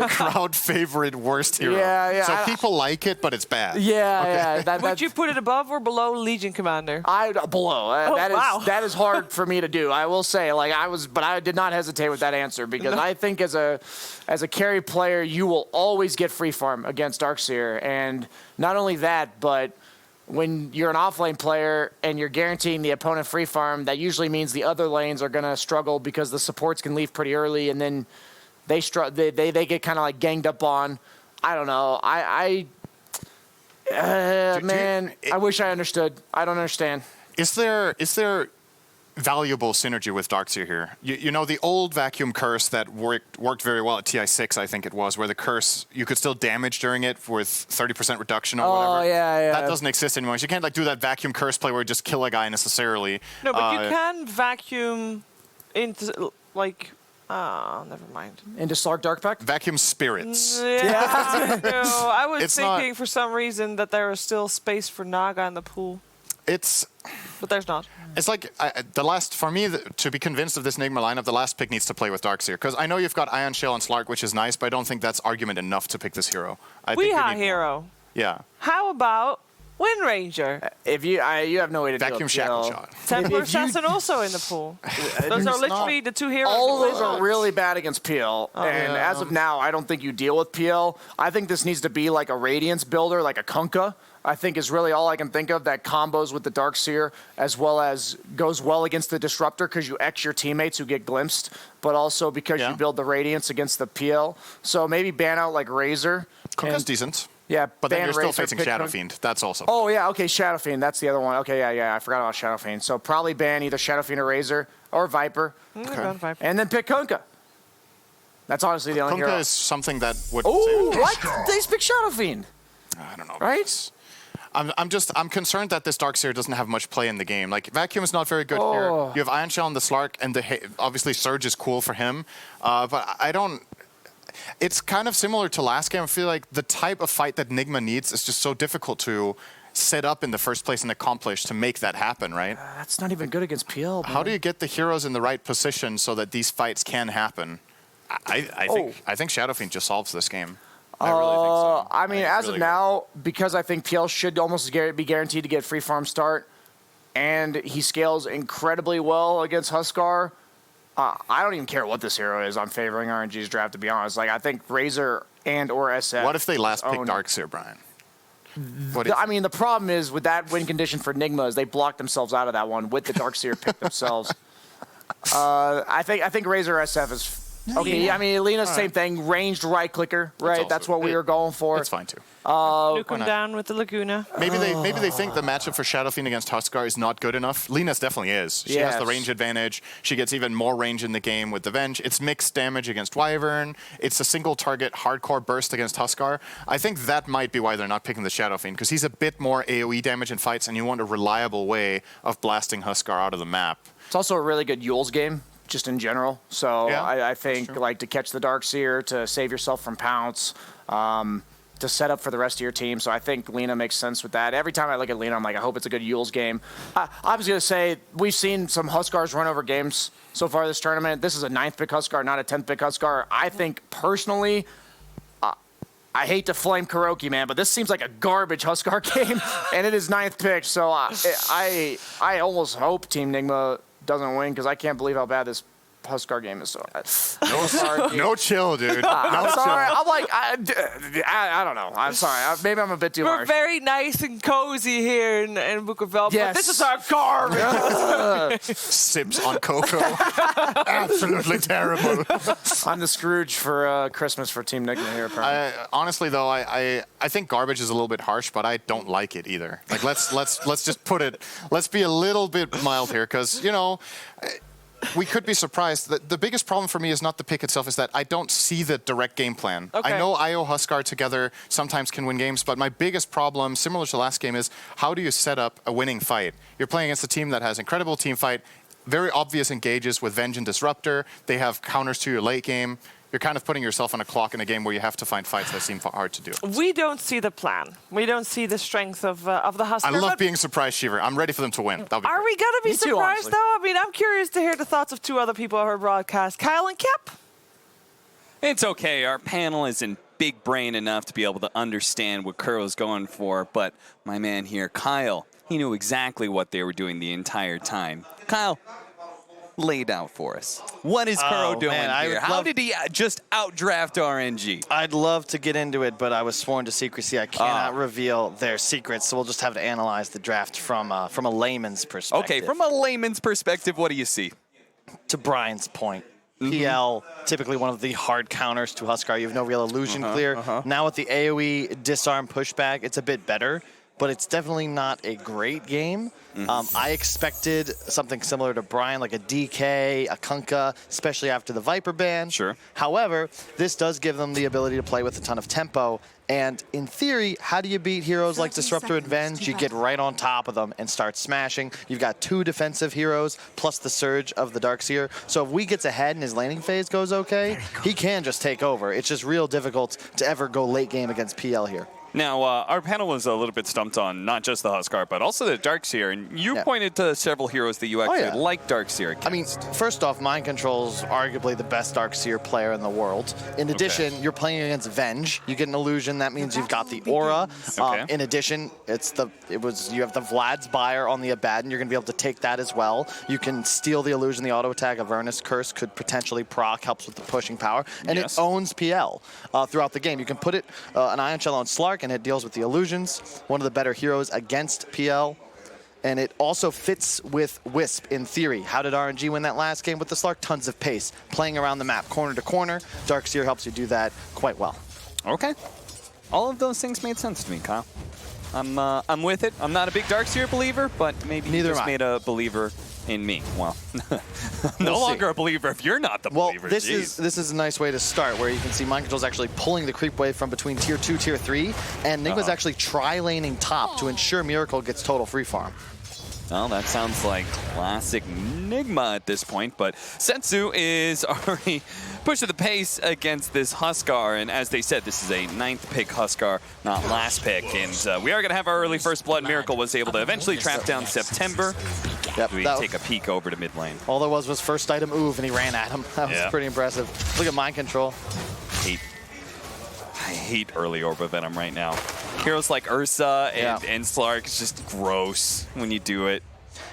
crowd favorite worst hero. Yeah. So people like it, but it's bad. Yeah. Would you put it above or below Legion Commander? Below. That is hard for me to do. I will say, but I did not hesitate with that answer because I think as a carry player, you will always get free farm against Darkseer, and not only that, but when you're an offlane player and you're guaranteeing the opponent free farm, that usually means the other lanes are going to struggle because the supports can leave pretty early, and then they get kind of like ganged up on. I don't know. I wish I understood. I don't understand. Is there valuable synergy with Darkseer here? You know, the old vacuum curse that worked very well at TI6, I think it was, where the curse, you could still damage during it with 30% reduction or whatever. Oh, yeah. That doesn't exist anymore. So you can't do that vacuum curse play where you just kill a guy necessarily. No, but you can vacuum into, never mind. Into Slark Darkpact? Vacuum spirits. Yeah. No, I was It's thinking for some reason that there was still space for Naga in the pool. But there's not. It's like for me, to be convinced of this Nigma lineup, the last pick needs to play with Darkseer. Because I know you've got Ion Shell and Slark, which is nice, but I don't think that's argument enough to pick this hero. Weehaw hero. Yeah. How about Wind Ranger? If you have no way to Vacuum Shackle Shot. Templar Assassin also in the pool. Those are literally the two heroes. All of those are really bad against PL. And as of now, I don't think you deal with PL. I think this needs to be like a Radiance builder, like a Kunkka. I think is really all I can think of that combos with the Darkseer as well as goes well against the Disruptor because you X your teammates who get glimpsed, but also because you build the Radiance against the PL. So maybe ban out like Razor. Kunkka's decent. Yeah, but then you're still Razor, facing Shadow Fiend. That's also. Oh yeah, okay, Shadow Fiend. That's the other one. Okay, yeah. I forgot about Shadow Fiend. So probably ban either Shadow Fiend or Razor or Viper, and then pick Kunkka. That's honestly the only hero. Kunkka is something that would. Oh, what? They pick Shadow Fiend. I don't know. Right? I'm concerned that this Darkseer doesn't have much play in the game. Like Vacuum is not very good here. You have Ion Shell and the Slark, and obviously Surge is cool for him, but I don't. It's kind of similar to last game. I feel like the type of fight that Nigma needs is just so difficult to set up in the first place and accomplish to make that happen, right? That's not even good against PL. How do you get the heroes in the right position so that these fights can happen? I think Shadow Fiend just solves this game. I really think so. I mean, as of now, because I think PL should almost be guaranteed to get free farm start, and he scales incredibly well against Huskar, I don't even care what this hero is. I'm favoring RNG's draft, to be honest. Like, I think Razor and or SF. What if they last pick Darkseer, Brian? I mean, the problem is with that win condition for Nigma is they blocked themselves out of that one with the Darkseer pick themselves. I think Razor SF is okay. I mean, Lena's same thing. Ranged right clicker, right? That's what we were going for. It's fine too. Nuke him down with the Laguna. Maybe they think the matchup for Shadow Fiend against Huskar is not good enough. Lena's definitely is. She has the range advantage. She gets even more range in the game with the Venge. It's mixed damage against Wyvern. It's a single target hardcore burst against Huskar. I think that might be why they're not picking the Shadow Fiend, because he's a bit more AoE damage in fights, and you want a reliable way of blasting Huskar out of the map. It's also a really good Yule's game, just in general. So I think like to catch the Darkseer, to save yourself from Pounce, to set up for the rest of your team. So I think Lena makes sense with that. Every time I look at Lena, I'm like, I hope it's a good Yule's game. I was going to say, we've seen some Huskars run over games so far this tournament. This is a 9th pick Huskar, not a 10th pick Huskar. I think personally, I hate to flame Kuroki, man, but this seems like a garbage Huskar game, and it is 9th pick. So I almost hope Team Nigma doesn't win, because I can't believe how bad this Huskar game is. So No chill, dude. I'm sorry. I'm like, I don't know. I'm sorry. Maybe I'm a bit too harsh. We're very nice and cozy here in Book of Velvet. Yes. But this is our garbage. Sips on cocoa. Absolutely terrible. I'm the Scrooge for Christmas for Team Nigma here, apparently. Honestly, though, I think garbage is a little bit harsh, but I don't like it either. Like, let's just put it. Let's be a little bit mild here, because we could be surprised. The biggest problem for me is not the pick itself, is that I don't see the direct game plan. Okay. I know IO Huskar together sometimes can win games, but my biggest problem, similar to last game, is how do you set up a winning fight? You're playing against a team that has incredible team fight, very obvious engages with Venge and Disruptor. They have counters to your late game. You're kind of putting yourself on a clock in a game where you have to find fights that seem hard to do. We don't see the plan. We don't see the strength of the Huskar. I love being surprised, Shiver. I'm ready for them to win. Are we going to be surprised, though? I mean, I'm curious to hear the thoughts of two other people of our broadcast, Kyle and Kip. It's okay. Our panel isn't big brain enough to be able to understand what Kuro's going for, but my man here, Kyle, he knew exactly what they were doing the entire time. Kyle, lay it out for us. What is Kuro doing here? How did he just outdraft RNG? I'd love to get into it, but I was sworn to secrecy. I cannot reveal their secrets, so we'll just have to analyze the draft from a layman's perspective. Okay, from a layman's perspective, what do you see? To Brian's point, PL, typically one of the hard counters to Huskar. You have no real illusion clear. Now with the AoE disarm pushback, it's a bit better, but it's definitely not a great game. I expected something similar to Brian, like a DK, a Kunkka, especially after the Viper ban. Sure. However, this does give them the ability to play with a ton of tempo. And in theory, how do you beat heroes like Disruptor and Venge? You get right on top of them and start smashing. You've got 2 defensive heroes plus the Surge of the Darkseer. So if Wee gets ahead and his laning phase goes okay, he can just take over. It's just real difficult to ever go late game against PL here. Now, our panel was a little bit stumped on not just the Huskar, but also the Darkseer, and you pointed to several heroes that you actually like Darkseer against. I mean, first off, Mind Control's arguably the best Darkseer player in the world. In addition, you're playing against Venge. You get an illusion. That means you've got the aura. In addition, you have the Vlad's Buyer on the Abaddon. You're going to be able to take that as well. You can steal the illusion. The auto attack of Avernus Curse could potentially proc, helps with the pushing power, and it owns PL throughout the game. You can put it an Ion Shell on Slark, and it deals with the illusions, one of the better heroes against PL, and it also fits with Wisp in theory. How did RNG win that last game with the Slark? Tons of pace, playing around the map, corner to corner. Darkseer helps you do that quite well. Okay. All of those things made sense to me, Kyle. I'm with it. I'm not a big Darkseer believer, but maybe you just made a believer in me. Well, no longer a believer if you're not the believer. Well, this is a nice way to start, where you can see Mind Control's actually pulling the creep wave from between tier 2, tier 3, and Nigma's actually tri-laning top to ensure Miracle gets total free farm. Well, that sounds like classic Nigma at this point, but Setsu is already pushing the pace against this Huskar, and as they said, this is a 9th pick Huskar, not last pick, and we are going to have our early first blood. Miracle was able to eventually trap down September. We take a peek over to mid lane. All there was first item Oov, and he ran at him. That was pretty impressive. Look at Mind Control. I hate early Orb of Venom right now. Heroes like Ursa and Slark, it's just gross when you do it.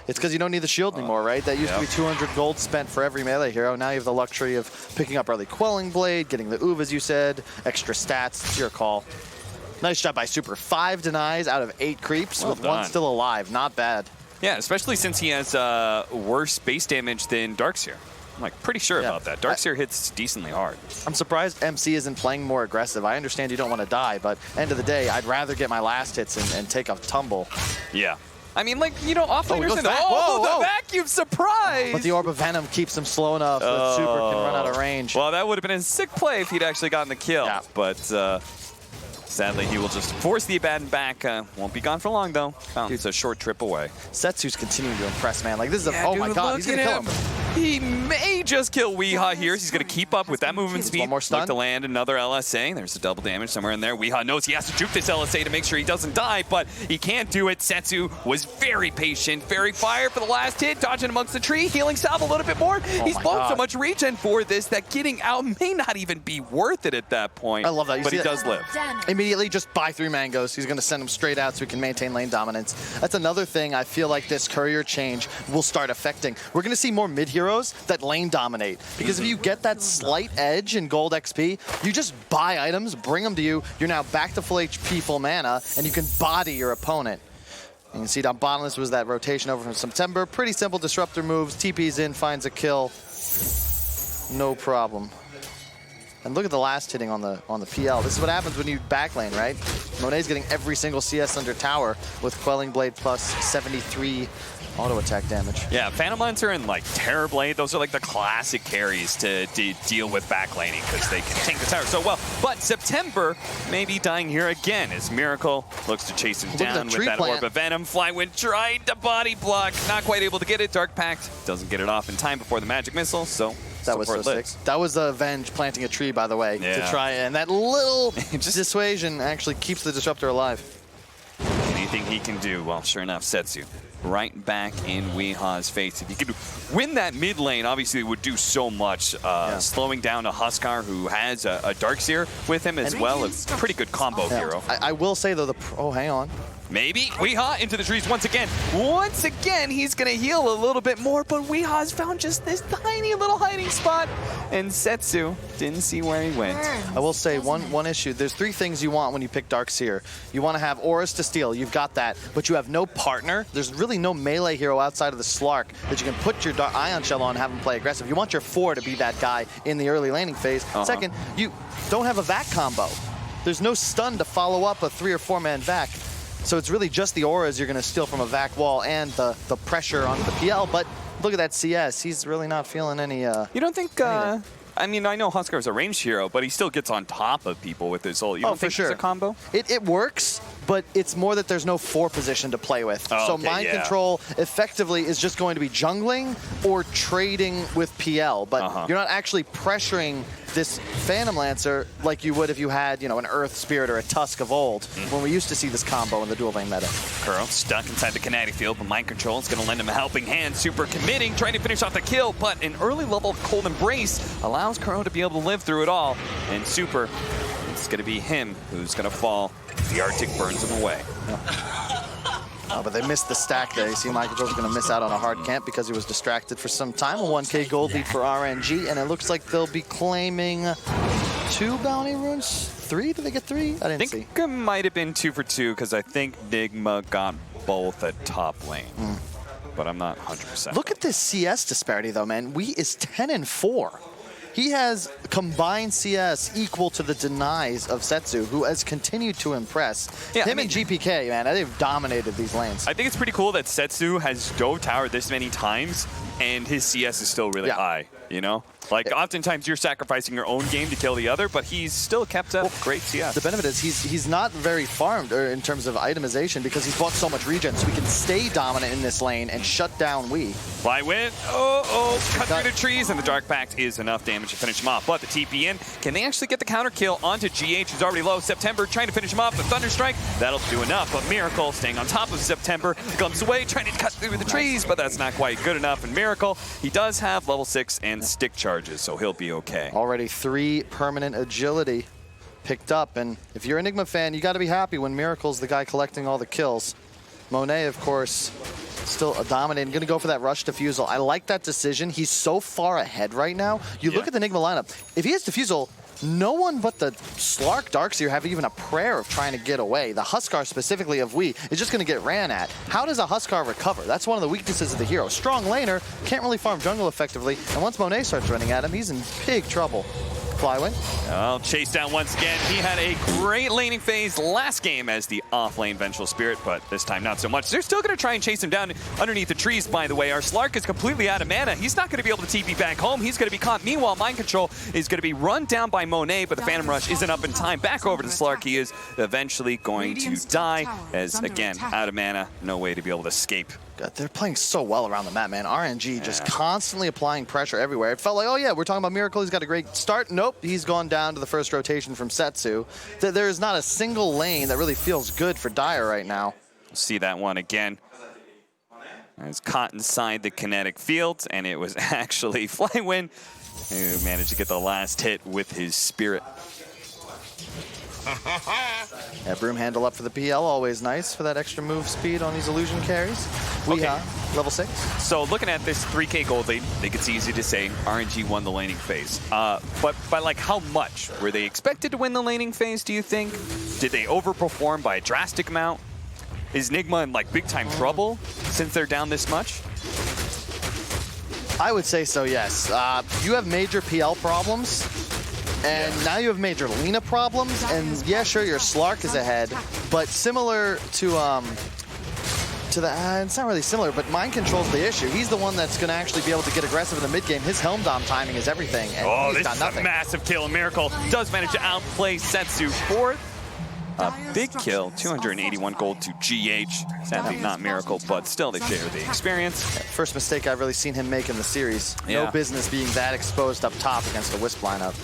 It's because you don't need the shield anymore, right? That used to be 200 gold spent for every melee hero. Now you have the luxury of picking up early Quelling Blade, getting the Oov, as you said, extra stats. It's your call. Nice job by Super. 5 denies out of 8 creeps, with 1 still alive. Not bad. Yeah, especially since he has worse base damage than Darkseer. I'm like pretty sure about that. Darkseer hits decently hard. I'm surprised MC isn't playing more aggressive. I understand you don't want to die, but end of the day, I'd rather get my last hits and take a tumble. Yeah. I mean, like, you know, offlaners and the vacuum surprise! But the Orb of Venom keeps him slow enough that Super can run out of range. Well, that would have been a sick play if he'd actually gotten the kill. Yeah. But sadly, he will just force the Abaddon back. Won't be gone for long, though. It's a short trip away. Setsu's continuing to impress, man. Like, this is oh my god, he's going to kill him. He may just kill Weehaw here. He's going to keep up with that movement speed. One more stun. Look to land another LSA. There's a double damage somewhere in there. Weehaw knows he has to juke this LSA to make sure he doesn't die, but he can't do it. Setsu was very patient. Fairy Fire for the last hit, dodging amongst the tree, healing Salve a little bit more. He's blown so much regen for this that getting out may not even be worth it at that point. I love that. But he does live. Immediately just buy 3 mangoes. He's going to send him straight out so he can maintain lane dominance. That's another thing I feel like this courier change will start affecting. We're going to see more mid heroes that lane dominate, because if you get that slight edge in gold XP, you just buy items, bring them to you. You're now back to full HP, full mana, and you can body your opponent. You can see down bottom, this was that rotation over from September. Pretty simple disruptor moves. TP's in, finds a kill. No problem. And look at the last hitting on the PL. This is what happens when you backlane, right? Monet's getting every single CS under tower with Quelling Blade plus 73 auto attack damage. Yeah, Phantom Hunter and like Terrorblade, those are like the classic carries to deal with backlaning because they can tank the tower so well. But September may be dying here again as Miracle looks to chase him down with that Orb of Venom. Flywind tried to body block, not quite able to get it. Dark Pact doesn't get it off in time before the Magic Missile, so that was so sick. That was Venge planting a tree, by the way, to try, and that little dissuasion actually keeps the Disruptor alive. Anything he can do, well, sure enough, Setsu right back in Weeha's face. If you could win that mid lane, obviously it would do so much. Slowing down a Huskar who has a Darkseer with him as well. It's a pretty good combo hero. I will say, though, oh, hang on. Maybe Weeha into the trees once again. Once again, he's going to heal a little bit more, but Weeha's found just this tiny little hiding spot, and Setsu didn't see where he went. I will say one issue. There's 3 things you want when you pick Darkseer. You want to have auras to steal. You've got that, but you have no partner. There's really no melee hero outside of the Slark that you can put your Ion Shell on and have him play aggressive. You want your 4 to be that guy in the early laning phase. Second, you don't have a Vac combo. There's no stun to follow up a 3 or 4-man Vac. So it's really just the auras you're going to steal from a Vac wall and the pressure on the PL. But look at that CS. He's really not feeling any... You don't think... I mean, I know Huskar's a ranged hero, but he still gets on top of people with his ult. You don't think it's a combo? It works, but it's more that there's no 4 position to play with. So Mind Control effectively is just going to be jungling or trading with PL, but you're not actually pressuring this Phantom Lancer like you would if you had, an Earth Spirit or a Tusk of old, when we used to see this combo in the dual lane meta. Kuro stuck inside the kinetic field, but Mind Control is going to lend him a helping hand. Super committing, trying to finish off the kill, but an early level Cold Embrace allows Kuro to be able to live through it all. And Super, it's going to be him who's going to fall. The Arctic burns him away. But they missed the stack there. You see Mind Control's going to miss out on a hard camp because he was distracted for some time. A 1K gold lead for RNG, and it looks like they'll be claiming 2 bounty runes? 3? Did they get 3? I didn't see. I think it might have been 2 for 2 because I think Nigma got both at top lane. But I'm not 100%. Look at this CS disparity, though, man. Wee is 10-4. He has combined CS equal to the denies of Setsu, who has continued to impress. Him and GPK, man, they've dominated these lanes. I think it's pretty cool that Setsu has dove tower this many times, and his CS is still really high, Like, oftentimes you're sacrificing your own game to kill the other, but he's still kept up great CS. The benefit is he's not very farmed in terms of itemization because he's bought so much regen, so he can stay dominant in this lane and shut down Wee. Fly win. Cut through the trees, and the Dark Pact is enough damage to finish him off. But the TP in, can they actually get the counter kill onto GH, who's already low? September trying to finish him off. The Thunder Strike, that'll do enough. But Miracle staying on top of September, comes away, trying to cut through the trees, but that's not quite good enough. And Miracle, he does have level 6 and stick charges, so he'll be okay. Already 3 permanent agility picked up, and if you're an Enigma fan, you got to be happy when Miracle's the guy collecting all the kills. Monet, of course, still dominating. Going to go for that rush defusal. I like that decision. He's so far ahead right now. You look at the Enigma lineup. If he has defusal, no one but the Slark Darkseer have even a prayer of trying to get away. The Huskar specifically of Wee is just going to get ran at. How does a Huskar recover? That's one of the weaknesses of the hero. Strong laner, can't really farm jungle effectively, and once Monet starts running at him, he's in big trouble. Flywin. Well, chased down once again. He had a great laning phase last game as the off-lane Vengeful Spirit, but this time not so much. They're still going to try and chase him down underneath the trees, by the way. Our Slark is completely out of mana. He's not going to be able to TP back home. He's going to be caught. Meanwhile, Mind Control is going to be run down by Monet, but the Phantom Rush isn't up in time. Back over to Slark. He is eventually going to die as, again, out of mana. No way to be able to escape. God, they're playing so well around the map, man. RNG just constantly applying pressure everywhere. It felt like, oh yeah, we're talking about Miracle. He's got a great start. Nope, he's gone down to the first rotation from Setsu. There is not a single lane that really feels good for Dire right now. See that one again. It was caught inside the kinetic field, and it was actually Flywin who managed to get the last hit with his Spirit. Yeah, Broom handle up for the PL, always nice for that extra move speed on these illusion carries. Level 6. So looking at this 3K gold lead, I think it's easy to say RNG won the laning phase. But by like how much? Were they expected to win the laning phase, do you think? Did they overperform by a drastic amount? Is Nigma in like big time trouble since they're down this much? I would say so, yes. You have major PL problems. And now you have major Lina problems, and yeah, sure, your Slark is ahead, but similar to the, it's not really similar, but Mind Control's the issue. He's the one that's going to actually be able to get aggressive in the mid game. His Helm Dom timing is everything, and he's this got is nothing. A massive kill. Miracle does manage to outplay Setsu fourth. A big kill, 281 gold to GH. Sadly, not Miracle, but still they share the experience. First mistake I've really seen him make in the series. No business being that exposed up top against a Wisp lineup.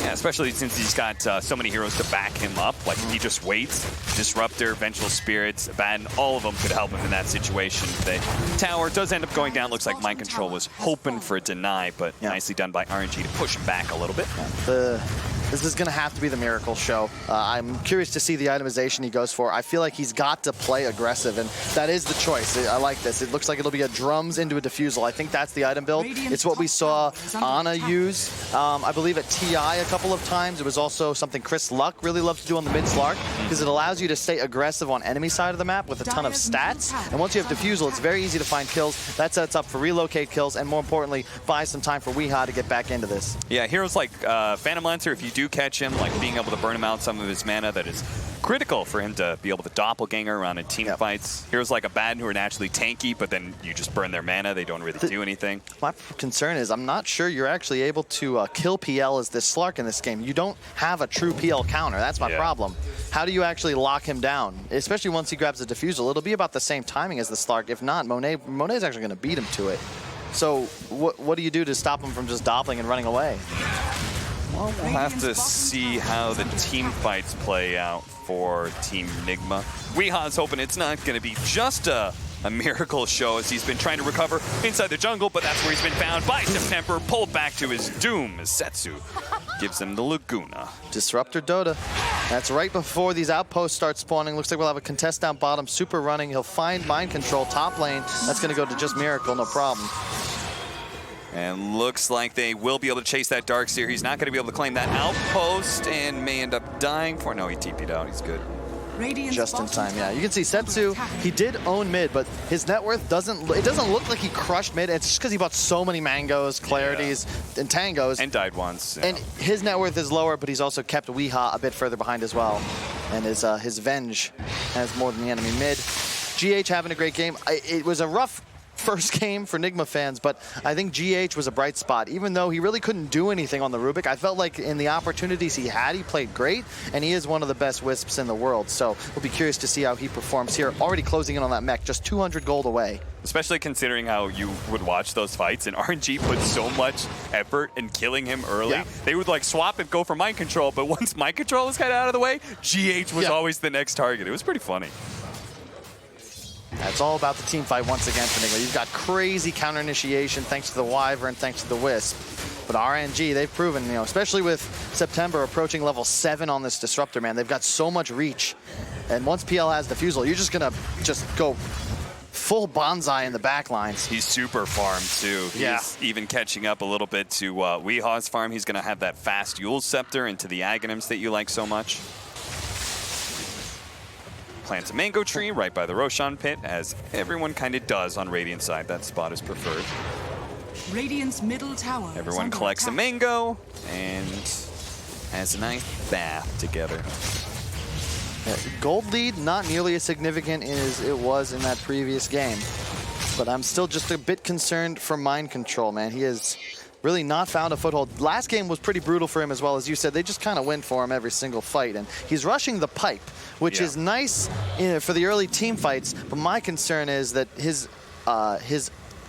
Yeah, especially since he's got so many heroes to back him up. Like, he just waits. Disruptor, Vengeful Spirits, Abaddon, all of them could help him in that situation. The tower does end up going down. Looks like Mind Control was hoping for a deny, but nicely done by RNG to push him back a little bit. This is going to have to be the Miracle show. I'm curious to see the itemization he goes for. I feel like he's got to play aggressive, and that is the choice. I like this. It looks like it'll be a drums into a diffusal. I think that's the item build. It's what we saw Ana use, I believe, at TI a couple of times. It was also something Chris Luck really loves to do on the mid Slark, because it allows you to stay aggressive on enemy side of the map with a ton of stats. And once you have diffusal, it's very easy to find kills. That sets up for relocate kills, and more importantly, buys some time for Weeha to get back into this. Yeah, heroes like Phantom Lancer, if you do catch him, like being able to burn him out some of his mana, that is critical for him to be able to doppelganger around in team fights. Heroes like Abaddon, who are naturally tanky, but then you just burn their mana, they don't really do anything. My concern is I'm not sure you're actually able to kill PL as this Slark in this game. You don't have a true PL counter. That's my problem. How do you actually lock him down? Especially once he grabs the diffusal, it'll be about the same timing as the Slark. If not, Monet's actually going to beat him to it. So what do you do to stop him from just doppling and running away? Well, we'll have to see how the team fights play out for Team Nigma. Weeha's hoping it's not going to be just a Miracle show, as he's been trying to recover inside the jungle, but that's where he's been found by September, pulled back to his doom as Setsu gives him the Laguna. Disruptor Dota. That's right before these outposts start spawning. Looks like we'll have a contest down bottom, super running. He'll find Mind Control top lane. That's going to go to just Miracle, no problem. And looks like they will be able to chase that Darkseer. He's not going to be able to claim that outpost and may end up dying for. No, he TP'd out. He's good. Just in time, yeah. You can see Setsu, he did own mid, but his net worth doesn't look like he crushed mid. It's just because he bought so many Mangoes, Clarities, and Tangos. And died once. Yeah. And his net worth is lower, but he's also kept Weeha a bit further behind as well. And his Venge has more than the enemy mid. GH having a great game. It was a rough first game for Nigma fans, but I think GH was a bright spot. Even though he really couldn't do anything on the Rubik, I felt like in the opportunities he had, he played great, and he is one of the best Wisps in the world. So we'll be curious to see how he performs here. Already closing in on that mech, just 200 gold away. Especially considering how you would watch those fights, and RNG put so much effort in killing him early. Yeah. They would like swap and go for Mind Control, but once Mind Control was kind of out of the way, GH was always the next target. It was pretty funny. It's all about the team fight once again for Nigma. You've got crazy counter initiation thanks to the Wyvern, thanks to the Wisp. But RNG, they've proven, especially with September approaching level 7 on this Disruptor, man, they've got so much reach. And once PL has Diffusal, you're just going to go full bonsai in the back lines. He's super farmed too. He's even catching up a little bit to Weeha's farm. He's going to have that fast Eul's Scepter into the Aghanims that you like so much. Plants a mango tree right by the Roshan pit, as everyone kind of does on Radiant side. That spot is preferred. Radiant's middle tower. Everyone collects a mango and has a nice bath together. Gold lead, not nearly as significant as it was in that previous game. But I'm still just a bit concerned for Mind Control, man. He has really not found a foothold. Last game was pretty brutal for him as well. As you said, they just kind of went for him every single fight. And he's rushing the pipe, which is nice for the early team fights. But my concern is that his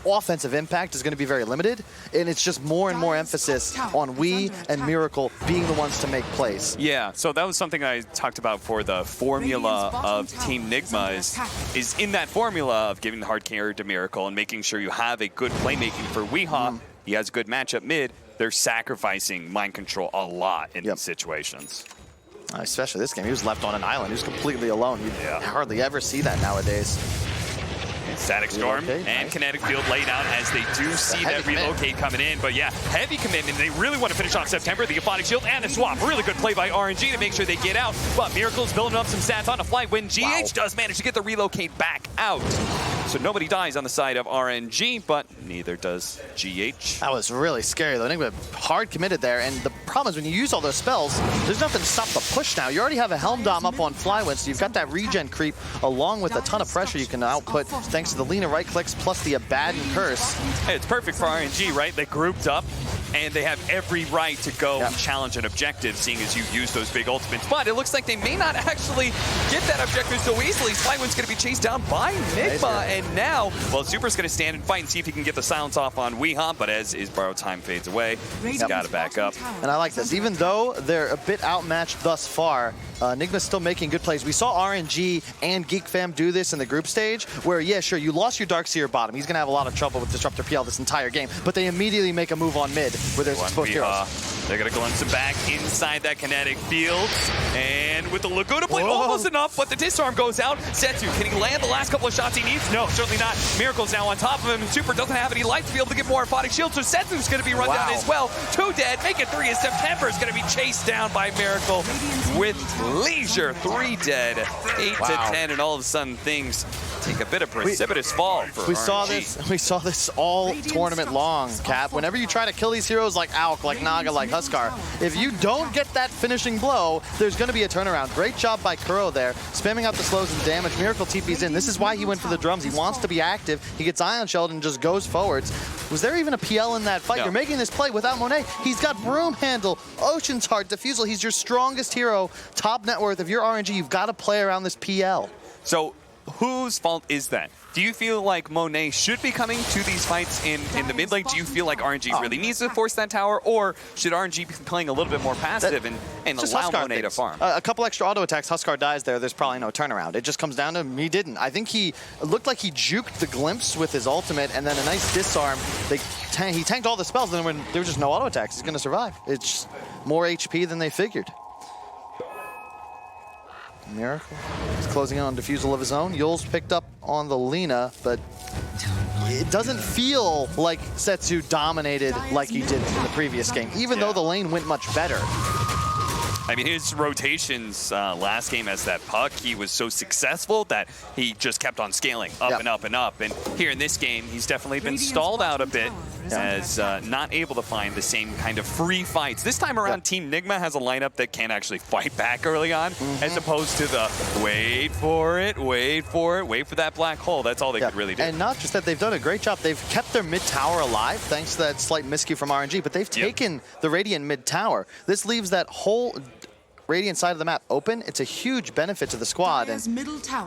offensive impact is going to be very limited. And it's just more and more emphasis on we and Miracle being the ones to make plays. Yeah, so that was something I talked about for the formula of Team Nigma is in that formula of giving the hard carry to Miracle and making sure you have a good playmaking for Weeha. He has a good matchup mid. They're sacrificing Mind Control a lot in these situations. Especially this game. He was left on an island. He was completely alone. You hardly ever see that nowadays. Static Storm and Kinetic Field laid out as they do see that relocate coming in. But yeah, heavy commitment. They really want to finish off September. The Aphotic Shield and the swap. Really good play by RNG to make sure they get out. But Miracle's building up some stats on a flight when GH does manage to get the relocate back out. So nobody dies on the side of RNG, but neither does GH. That was really scary though. Nigma hard committed there, and the problem is when you use all those spells, there's nothing to stop the push now. You already have a Helm Dom up on Flywind, so you've got that regen creep along with a ton of pressure you can output thanks to the Lina right clicks plus the Abaddon Curse. Hey, it's perfect for RNG, right? They grouped up. and they have every right to go and challenge an objective, seeing as you use those big ultimates. But it looks like they may not actually get that objective so easily. Flywind's going to be chased down by Nigma, and now, well, Super's going to stand and fight and see if he can get the silence off on Weehaw, but as his borrowed time fades away, he's got to back up. And I like this. Even though they're a bit outmatched thus far, Nigma's still making good plays. We saw RNG and GeekFam do this in the group stage, where, yeah, sure, you lost your Darkseer bottom. He's going to have a lot of trouble with Disruptor PL this entire game, but they immediately make a move on mid, where there's exposed heroes. They're going to glimpse him back inside that kinetic field, and with the Laguna Blade, almost enough, but the disarm goes out. Setsu, can he land the last couple of shots he needs? No, certainly not. Miracle's now on top of him. Super doesn't have any life to be able to get more aphotic shield, so Setsu's going to be run down as well. 2 dead, make it 3 as September is going to be chased down by Miracle with leisure. 3 dead, 8 to 10, and all of a sudden things take a bit of precipitous fall for RNG. We saw this all tournament long, Cap. Whenever you try to kill these heroes like Auk, like Naga, like Huskar, if you don't get that finishing blow, there's going to be a turnaround. Great job by Kuro there, spamming out the slows and damage. Miracle TP's in. This is why he went for the drums. He wants to be active. He gets Ion Shelled and just goes forwards. Was there even a PL in that fight? No. You're making this play without Monet. He's got Broom Handle, Ocean's Heart, Diffusal. He's your strongest hero, top net worth. If you're RNG, you've got to play around this PL. So whose fault is that? Do you feel like Monet should be coming to these fights in the mid lane? Do you feel like RNG really needs to force that tower, or should RNG be playing a little bit more passive and allow Huskar Monet to farm? A couple extra auto attacks, Huskar dies there, there's probably no turnaround. It just comes down to him. He didn't. I think it looked like he juked the glimpse with his ultimate, and then a nice disarm. He tanked all the spells, and then when there was just no auto attacks, he's going to survive. It's just more HP than they figured. Miracle is closing in on Diffusal of his own. Yule's picked up on the Lina, but it doesn't feel like Setsu dominated like he did in the previous game, even though the lane went much better. I mean, his rotations last game as that puck, he was so successful that he just kept on scaling up and up and up. And here in this game, he's definitely been stalled out a bit as not able to find the same kind of free fights. This time around, Team Nigma has a lineup that can actually fight back early on, as opposed to the wait for it, wait for that black hole. That's all they could really do. And not just that, they've done a great job. They've kept their mid tower alive thanks to that slight miscue from RNG, but they've taken the Radiant mid tower. This leaves that whole Radiant side of the map open. It's a huge benefit to the squad, and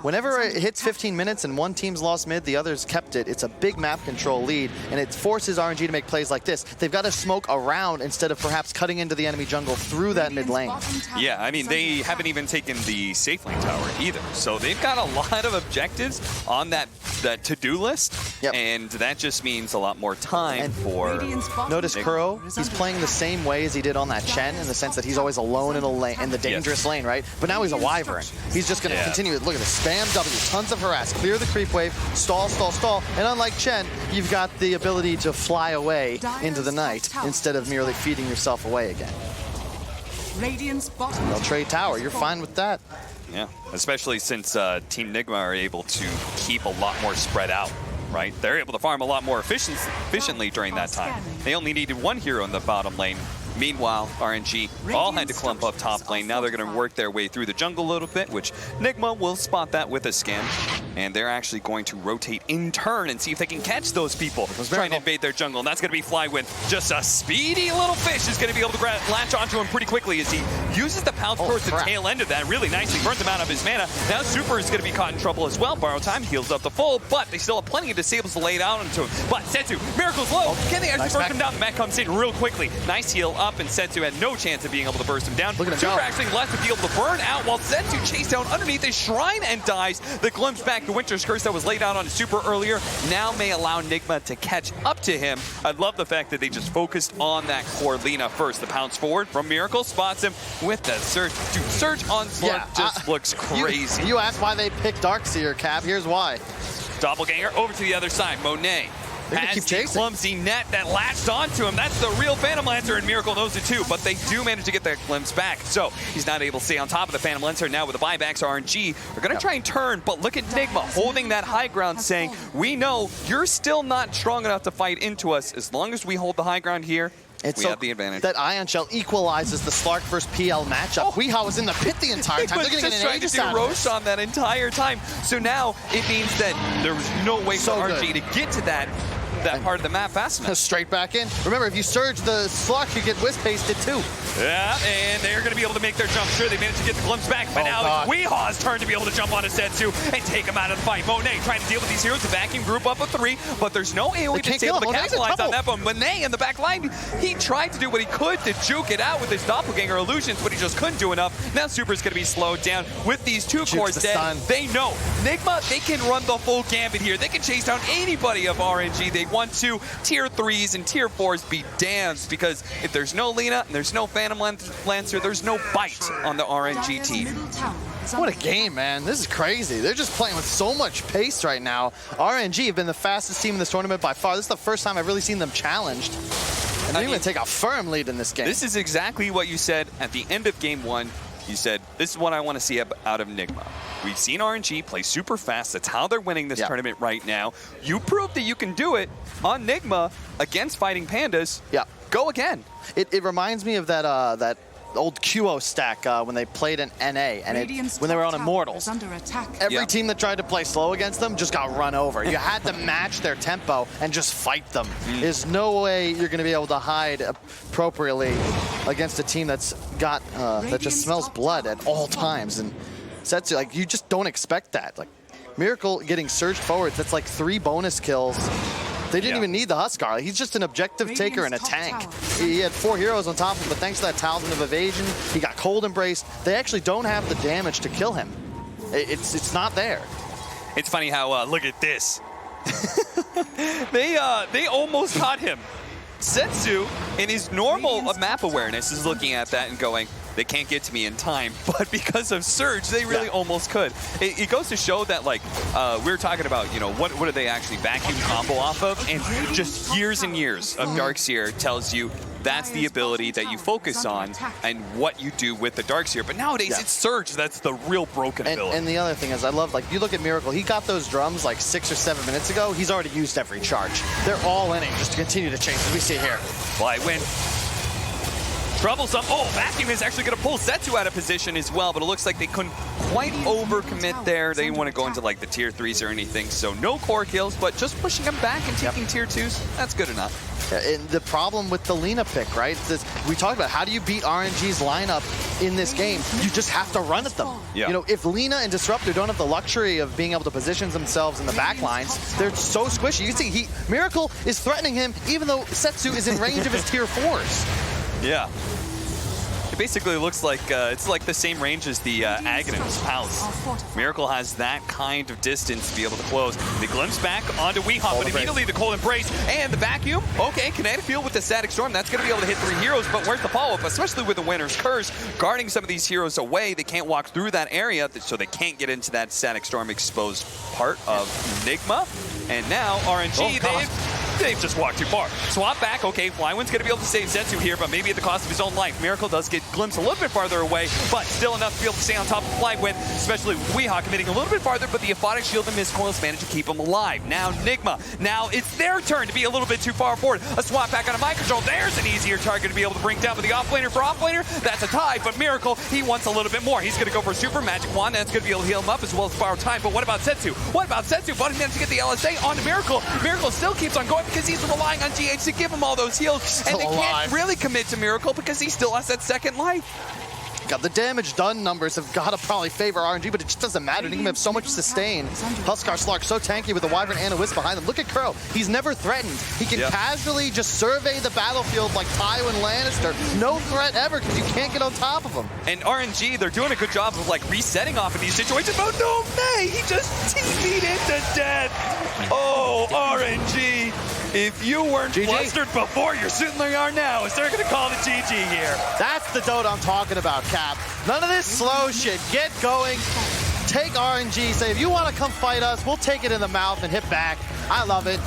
whenever it hits 15 minutes and one team's lost mid, the other's kept it. It's a big map control lead, and it forces RNG to make plays like this. They've got to smoke around instead of perhaps cutting into the enemy jungle through that mid lane. Yeah, I mean, they haven't even taken the safe lane tower either, so they've got a lot of objectives on that to-do list, and that just means a lot more time for... Notice Kuro, he's playing the same way as he did on that Chen, in the sense that he's always alone in a lane, in the dangerous lane, right? But now he's a Wyvern. He's just going to continue. Look at this. Spam W, tons of harass, clear the creep wave, stall, stall, stall. And unlike Chen, you've got the ability to fly away into the night instead of merely feeding yourself away again. They'll trade tower. You're fine with that. Yeah, especially since Team Nigma are able to keep a lot more spread out, right? They're able to farm a lot more efficiently during that time. They only needed one hero in the bottom lane. Meanwhile, RNG all had to clump up top lane. Now they're going to work their way through the jungle a little bit, which Nigma will spot that with a scan. And they're actually going to rotate in turn and see if they can catch those people trying to invade their jungle. And that's going to be Flywind. Just a speedy little fish is going to be able to latch onto him pretty quickly as he uses the pounce towards the tail end of that really nicely. Burns him out of his mana. Now Super is going to be caught in trouble as well. Borrow time heals up the full, but they still have plenty of disables to lay down onto him. But Setsu, Miracle's low. Can they actually burst him down? The Mac comes in real quickly. Nice heal up, and Setsu had no chance of being able to burst him down. Super actually left to be able to burn out while Setsu chased down underneath his shrine and dies. The glimpse back, the Winter's Curse that was laid out on Super earlier, now may allow Nigma to catch up to him. I love the fact that they just focused on that core Lina first. The pounce forward from Miracle spots him with the Surge. Dude, Surge on Slurk just looks crazy. You asked why they picked Darkseer, Cap. Here's why. Doppelganger over to the other side. Monet has the clumsy net that latched onto him. That's the real Phantom Lancer, and Miracle knows it too, but they do manage to get that glimpse back. So he's not able to stay on top of the Phantom Lancer. Now with the buybacks, RNG are going to try and turn, but look at Nigma holding that high ground, saying, we know you're still not strong enough to fight into us. As long as we hold the high ground here, we have the advantage. That Ion Shell equalizes the Slark versus PL matchup. Weehaw was in the pit the entire time. They're going to get an Aegis out of this. Roshan that entire time. So now it means that there was no way for RNG to get to that that part of the map fast enough. Straight back in. Remember, if you surge the slot, you get whisk pasted too. Yeah, and they're going to be able to make their jump. Sure, they managed to get the glimpse back, but now it's Weehaw's turn to be able to jump onto Setsu and take him out of the fight. Monet trying to deal with these heroes. The vacuum group up a 3, but there's no AoE that's able to capitalize on that. But Monet in the back line, he tried to do what he could to juke it out with his doppelganger illusions, but he just couldn't do enough. Now Super's going to be slowed down with these 2 cores dead. They know Nigma, they can run the full gambit here. They can chase down anybody of RNG. They want to tier 3s and tier 4s be damned, because if there's no Lina and there's no Phantom Lancer, there's no bite on the RNG team. What a game, man. This is crazy. They're just playing with so much pace right now. RNG have been the fastest team in this tournament by far. This is the first time I've really seen them challenged. And they're going to take a firm lead in this game. This is exactly what you said at the end of game 1. You said, this is what I want to see out of Nigma. We've seen RNG play super fast. That's how they're winning this tournament right now. You proved that you can do it on Nigma against Fighting Pandas. Yeah. Go again. It reminds me of that old QO stack when they played in NA and when they were on Immortals. Every team that tried to play slow against them just got run over. You had to match their tempo and just fight them. There's no way you're going to be able to hide appropriately against a team that's got that just smells blood at all times. And Setsu, like, you just don't expect that. Like, Miracle getting surged forwards, that's like 3 bonus kills. They didn't even need the Huskar. He's just an objective taker and a tank. He had 4 heroes on top of him, but thanks to that Talisman of Evasion, he got Cold Embrace. They actually don't have the damage to kill him. It's not there. It's funny how, look at this. They almost caught him. Setsu, in his normal map awareness, is looking at that and going, they can't get to me in time, but because of Surge, they really almost could. It goes to show that, like, we were talking about, you know, what do they actually vacuum combo off of? And just years and years of Darkseer tells you that's the ability that you focus on and what you do with the Darkseer. But nowadays, it's Surge that's the real broken ability. And the other thing is, I love, like, you look at Miracle, he got those drums like 6 or 7 minutes ago. He's already used every charge. They're all in it just to continue to chase, as we see here. Fly win. Troublesome. Oh, Vacuum is actually going to pull Setsu out of position as well, but it looks like they couldn't quite overcommit there. They didn't want to go into like the tier 3s or anything, so no core kills, but just pushing them back and taking tier 2s, that's good enough. And the problem with the Lina pick, right? We talked about how do you beat RNG's lineup in this game? You just have to run at them. Yeah. You know, if Lina and Disruptor don't have the luxury of being able to position themselves in the back lines, they're so squishy. You can see Miracle is threatening him even though Setsu is in range of his tier 4s. Yeah. It basically looks like it's like the same range as the Aghanim's Palace. Miracle has that kind of distance to be able to close. The glimpse back onto Weehaw, but immediately the Cold Embrace and the Vacuum. Okay, Kinetic Field with the Static Storm. That's going to be able to hit 3 heroes, but where's the follow-up? Especially with the Winter's Curse guarding some of these heroes away. They can't walk through that area, so they can't get into that Static Storm exposed part of Nigma. And now RNG, they've just walked too far. Swap back. Okay, Flywind's going to be able to save Setsu here, but maybe at the cost of his own life. Miracle does get glimpsed a little bit farther away, but still enough to be able to stay on top of Flywind, especially with Weehaw committing a little bit farther, but the Aphotic Shield and Mist Coils manage to keep him alive. Now Nigma. Now it's their turn to be a little bit too far forward. A swap back on a mind control. There's an easier target to be able to bring down, but the offlaner for offlaner, that's a tie, but Miracle, he wants a little bit more. He's going to go for a Super Magic Wand, that's going to be able to heal him up as well as borrow time, but what about Setsu? What about Setsu? But he managed to get the LSA onto Miracle. Miracle still keeps on going because he's relying on GH to give him all those heals, and they can't really commit to Miracle because he still has that second life. God, the damage done numbers have got to probably favor RNG, but it just doesn't matter. They have so much sustain. Huskar Slark so tanky with the Wyvern and a Wisp behind them. Look at Crow. He's never threatened. He can casually just survey the battlefield like Tywin Lannister. No threat ever because you can't get on top of him. And RNG, they're doing a good job of like resetting off of these situations. Oh no, May! He just TP'd into death. Oh, RNG. If you weren't flustered before, you certainly are now, as they're going to call the GG here. That's the dote I'm talking about, Cap. None of this slow shit. Get going. Take RNG. Say, if you want to come fight us, we'll take it in the mouth and hit back. I love it.